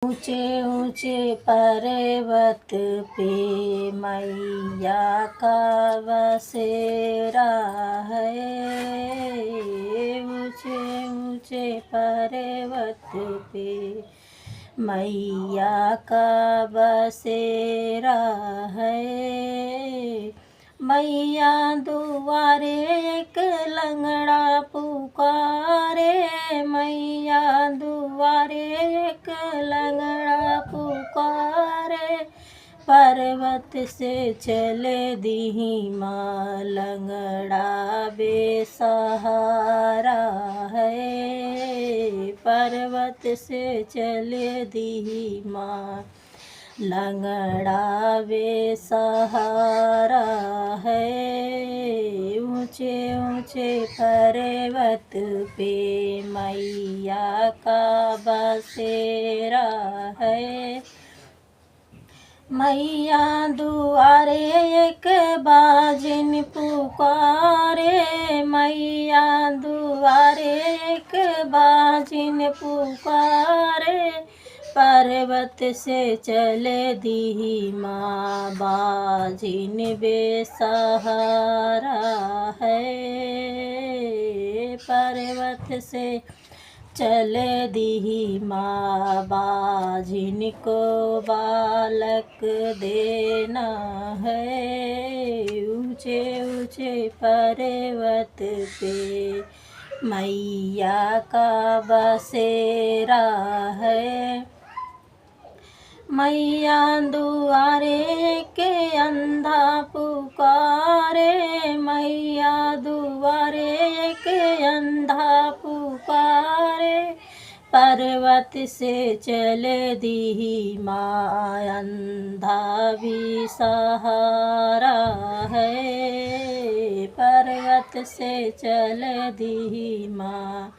ऊंचे ऊंचे पर्वत पे मैया का बसेरा है। ऊंचे ऊंचे पर्वत पे मैया का बसेरा है। मैया दुआरे एक लंगड़ा पुकारे, मैया दुआरे एक लंगड़ा पुकारे। पर्वत से चले दीही माँ लंगड़ा बेसहारा है। पर्वत से चले दीही माँ लंगड़ा बेसहारा है। ऊंचे ऊंचे पर्वत पे मैया का बसेरा है। मैया दुआरे एक बाजिन पुकारे, मैया दुआरे एक बाजिन पुकारे। पर्वत से चले दीही माँ बाजिन बेसहारा है। पर्वत से चले दीही माँ बाजिन को बालक देना है। ऊंचे ऊंचे पर्वत पे मैया का बसेरा है। मैया दुआरे के अंधा पुकारे, मैया दुआरे के अंधा पुकारे। पर्वत से चले दीही माँ अंधा भी सहारा है। पर्वत से चले दीही माँ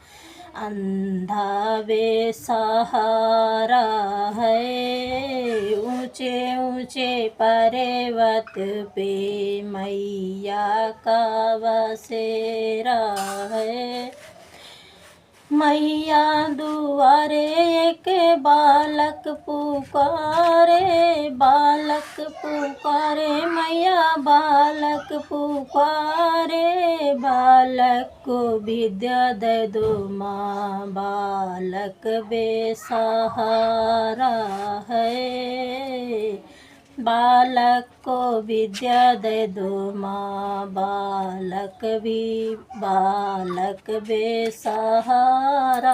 अंधा बेसहारा है। ऊंचे ऊंचे पर्वत पे मैया का बसेरा है। मैया दुआरे एक बालक पुकारे, बालक पुकारे, मैया बालक पुकारे। बालक को विद्या दे दो माँ बालक बेसहारा है। बालक को विद्या दे दो माँ बालक बेसहारा।